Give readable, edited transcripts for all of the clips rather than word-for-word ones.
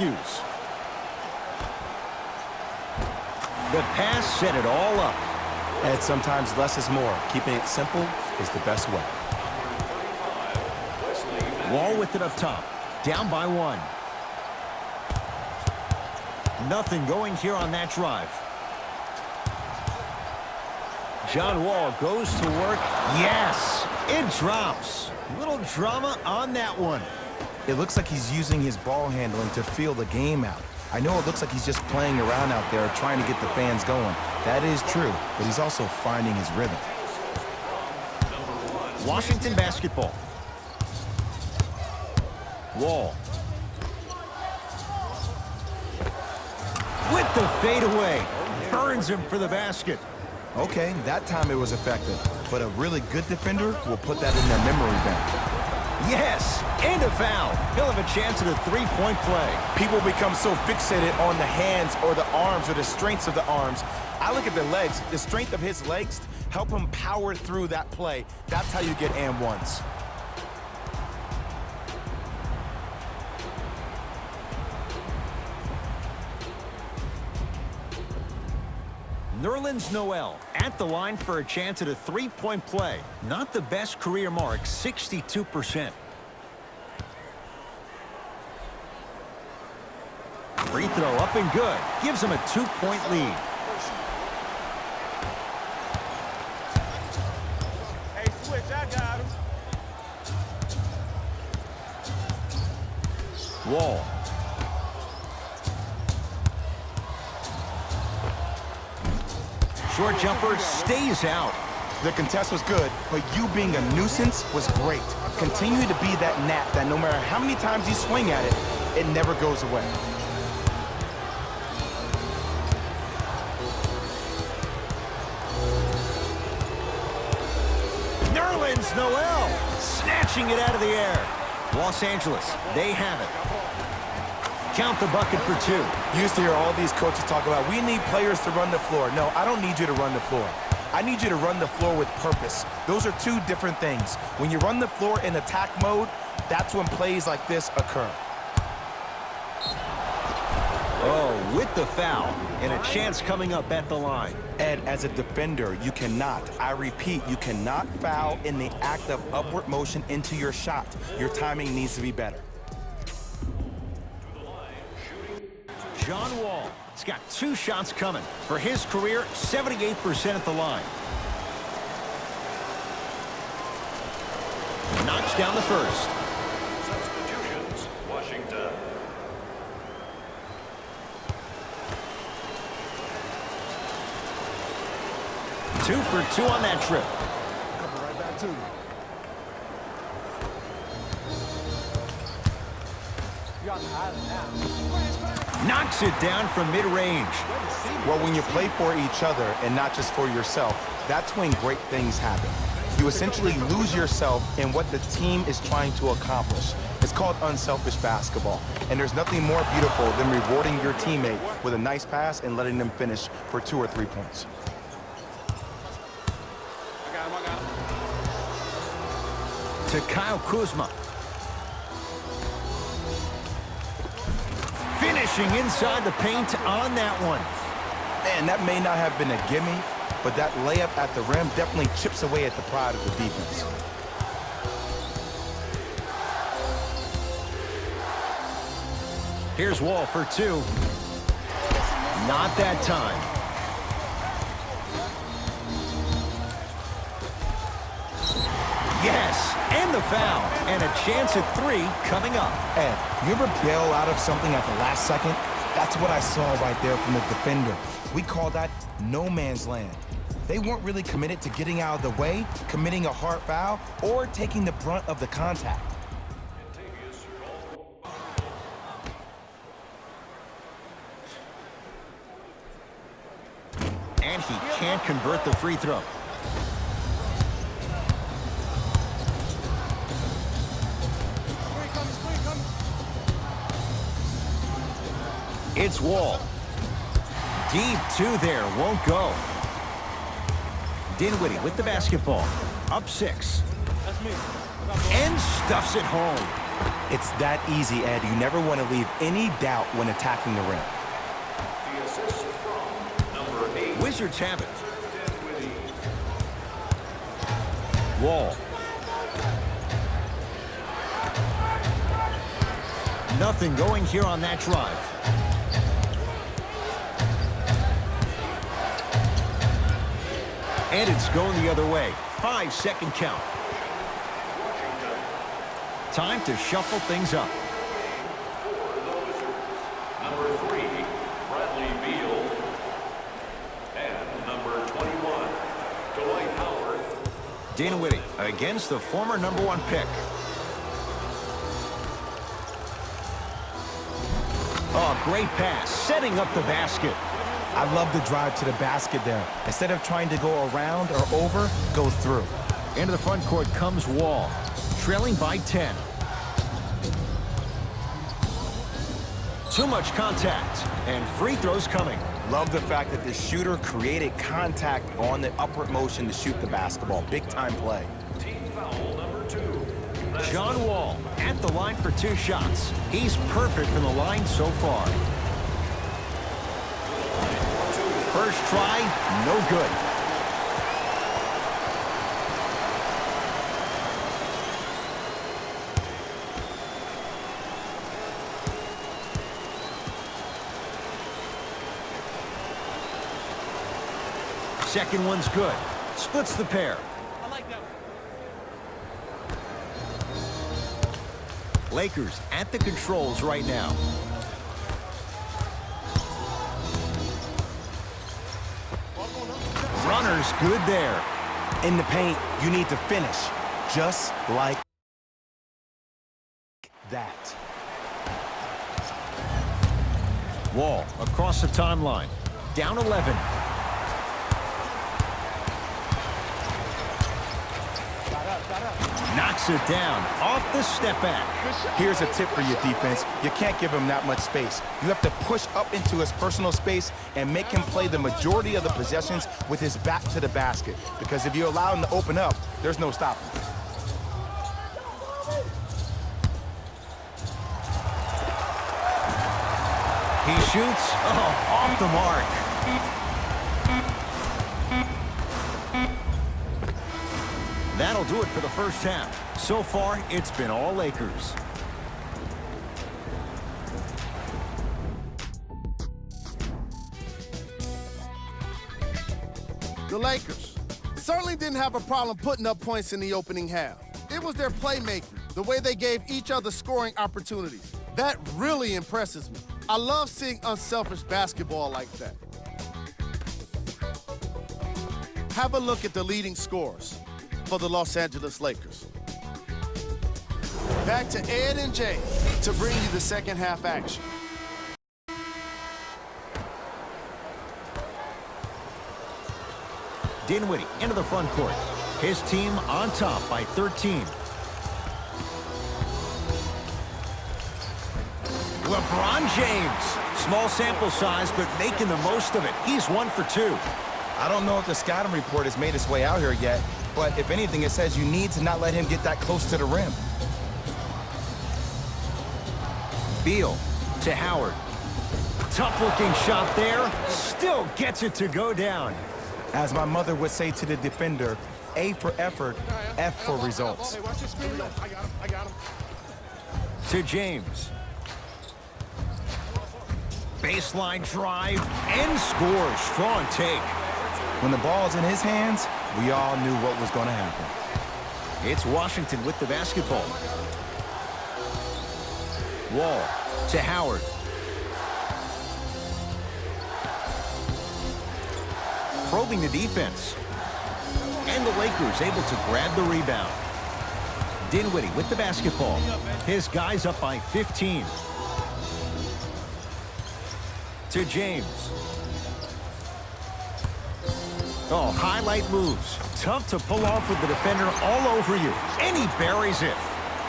Matthews. The pass set it all up. And sometimes less is more. Keeping it simple is the best way. Wall with it up top. Down by 1. Nothing going here on that drive. John Wall goes to work. Yes, it drops. Little drama on that one. It looks like he's using his ball handling to feel the game out. I know it looks like he's just playing around out there trying to get the fans going. That is true, but he's also finding his rhythm. Washington basketball. Wall. With the fadeaway. Burns him for the basket. Okay, that time it was effective, but a really good defender will put that in their memory bank. Yes, and a foul. He'll have a chance at a three-point play. People become so fixated on the hands or the arms or the strengths of the arms. I look at the legs. The strength of his legs help him power through that play. That's how you get and ones. Nerlens Noel at the line for a chance at a three-point play. Not the best career mark, 62%. Free throw up and good. Gives him a 2-point lead. Hey, switch, I got him. Wall. Short jumper stays out. The contest was good, but you being a nuisance was great. Continue to be that gnat that no matter how many times you swing at it, it never goes away. Nerlens Noel snatching it out of the air. Los Angeles, they have it. Count the bucket for 2. You used to hear all these coaches talk about, we need players to run the floor. No, I don't need you to run the floor. I need you to run the floor with purpose. Those are two different things. When you run the floor in attack mode, that's when plays like this occur. Oh, with the foul, and a chance coming up at the line. Ed, as a defender, you cannot, I repeat, you cannot foul in the act of upward motion into your shot. Your timing needs to be better. John Wall has got 2 shots coming. For his career, 78% at the line. Knocks down the first. Substitutions, Washington. Two for 2 on that trip. Coming right back to you. You're on the island now. Knocks it down from mid-range. Well, when you play for each other and not just for yourself, that's when great things happen. You essentially lose yourself in what the team is trying to accomplish. It's called unselfish basketball. And there's nothing more beautiful than rewarding your teammate with a nice pass and letting them finish for 2 or 3 points. I got him. To Kyle Kuzma. Finishing inside the paint on that one. Man, that may not have been a gimme, but that layup at the rim definitely chips away at the pride of the defense. Here's Wall for 2. Not that time. Yes, and the foul. And a chance at 3 coming up. Ed, you ever bail out of something at the last second? That's what I saw right there from the defender. We call that no man's land. They weren't really committed to getting out of the way, committing a hard foul, or taking the brunt of the contact. And he can't convert the free throw. It's Wall. Deep 2 there, won't go. Dinwiddie with the basketball. Up 6. That's me. And stuffs it home. It's that easy, Ed. You never want to leave any doubt when attacking the rim. The assist from number 8. Wizards have it. Wall. Nothing going here on that drive. And it's going the other way. 5-second count. Time to shuffle things up. Number 3, Bradley Beal. And number 21, Dwight Howard. Dinwiddie against the former #1 pick. Oh, great pass, setting up the basket. I love the drive to the basket there. Instead of trying to go around or over, go through. Into the front court comes Wall, trailing by 10. Too much contact, and free throws coming. Love the fact that the shooter created contact on the upward motion to shoot the basketball. Big time play. Team foul number 2. John Wall at the line for 2 shots. He's perfect from the line so far. First try, no good. Second one's good. Splits the pair. I like that. Lakers at the controls right now. Runner's good there. In the paint, you need to finish just like that. Wall across the timeline. Down 11. Knocks it down off the step back. Here's a tip for your defense. You can't give him that much space. You have to push up into his personal space and make him play the majority of the possessions with his back to the basket. Because if you allow him to open up, there's no stopping. He shoots. Oh, off the mark. That'll do it for the first half. So far, it's been all Lakers. The Lakers certainly didn't have a problem putting up points in the opening half. It was their playmaking, the way they gave each other scoring opportunities. That really impresses me. I love seeing unselfish basketball like that. Have a look at the leading scorers for the Los Angeles Lakers. Back to Ed and Jay to bring you the second half action. Dinwiddie into the front court. His team on top by 13. LeBron James. Small sample size, but making the most of it. He's 1 for 2. I don't know if the scouting report has made its way out here yet, but if anything, it says you need to not let him get that close to the rim. Beal to Howard. Tough-looking shot there. Still gets it to go down. As my mother would say to the defender, A for effort, F for results. Hey, watch your screen. I got him. To James. Baseline drive and scores. Strong take. When the ball's in his hands, we all knew what was going to happen. It's Washington with the basketball. Wall to Howard. Probing the defense. And the Lakers able to grab the rebound. Dinwiddie with the basketball. His guys up by 15. To James. Oh, highlight moves. Tough to pull off with the defender all over you. And he buries it.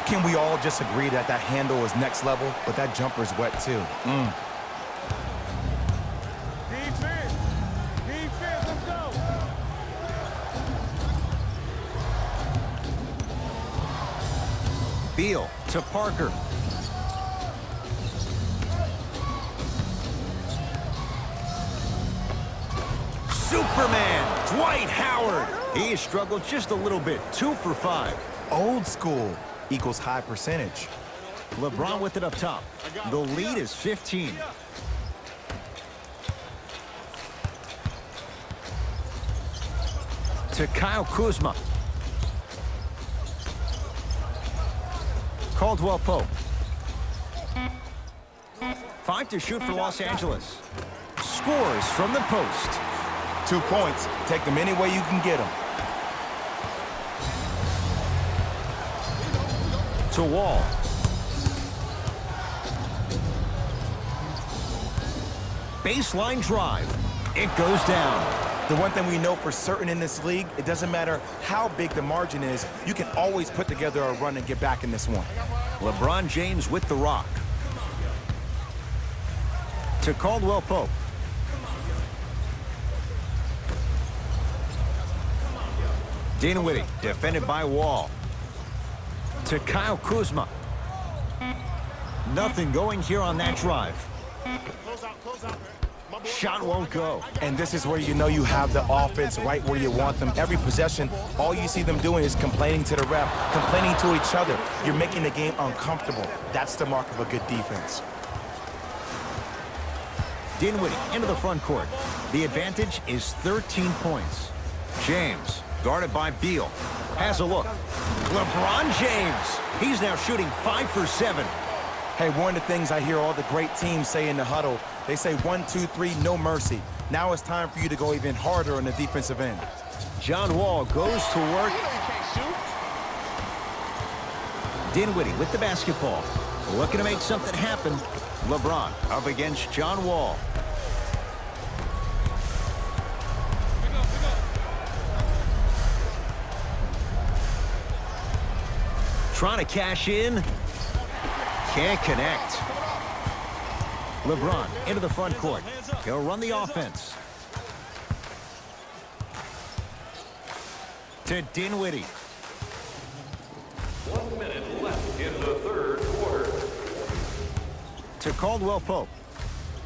Can we all just agree that that handle is next level, but that jumper's wet too? Defense. Defense, let's go. Beal to Parker. Superman, Dwight Howard. He has struggled just a little bit, 2 for 5. Old school equals high percentage. LeBron with it up top. The lead is 15. To Kyle Kuzma. Caldwell Pope. 5 to shoot for Los Angeles. Scores from the post. 2 points. Take them any way you can get them. To Wall. Baseline drive. It goes down. The one thing we know for certain in this league, it doesn't matter how big the margin is, you can always put together a run and get back in this one. LeBron James with the rock. To Caldwell Pope. Dinwiddie defended by Wall. To Kyle Kuzma. Nothing going here on that drive. Shot won't go. And this is where you know you have the offense right where you want them. Every possession, all you see them doing is complaining to the ref, complaining to each other. You're making the game uncomfortable. That's the mark of a good defense. Dinwiddie into the front court. The advantage is 13 points. James, guarded by Beal, has a look. LeBron James. He's now shooting 5 for 7. Hey, one of the things I hear all the great teams say in the huddle, they say 1, 2, 3, no mercy. Now it's time for you to go even harder on the defensive end. John Wall goes to work. Dinwiddie with the basketball. Looking to make something happen. LeBron up against John Wall. Trying to cash in. Can't connect. LeBron into the front court. He'll run the offense. To Dinwiddie. 1 minute left in the third quarter. To Caldwell Pope.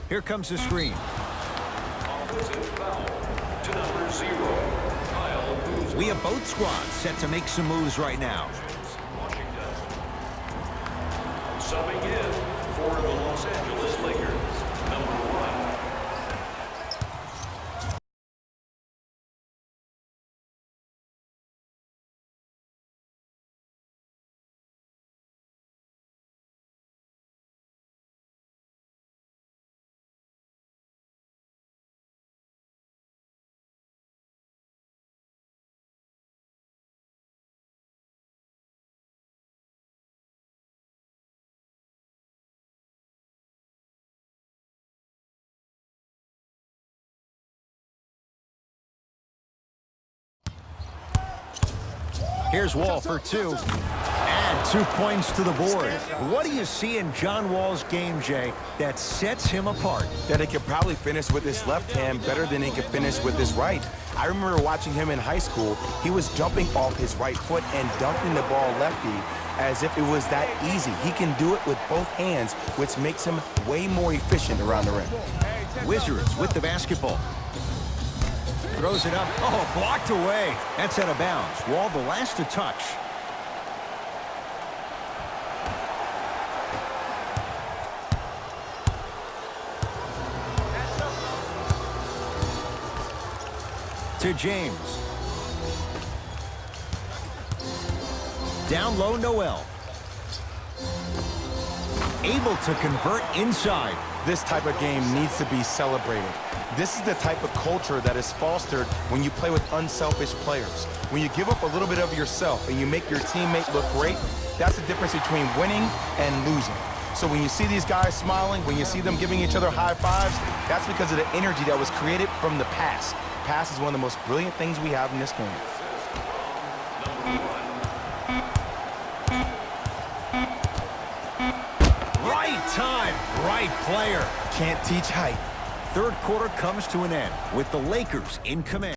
Here comes the screen. Offensive foul to number 0, Kyle Kuzma. We have both squads set to make some moves right now. Washington. Subbing in for the Los Angeles Lakers, number 1. Here's Wall for 2. And 2 points to the board. What do you see in John Wall's game, Jay, that sets him apart? That he could probably finish with his left hand better than he could finish with his right. I remember watching him in high school. He was jumping off his right foot and dunking the ball lefty as if it was that easy. He can do it with both hands, which makes him way more efficient around the rim. Wizards with the basketball. Throws it up. Oh, blocked away. That's out of bounds. Wall the last to touch. To James. Down low, Noel. Able to convert inside. This type of game needs to be celebrated. This is the type of culture that is fostered when you play with unselfish players. When you give up a little bit of yourself and you make your teammate look great, that's the difference between winning and losing. So when you see these guys smiling, when you see them giving each other high fives, that's because of the energy that was created from the pass. Pass is one of the most brilliant things we have in this game. Right time, right player. Can't teach height. Third quarter comes to an end with the Lakers in command.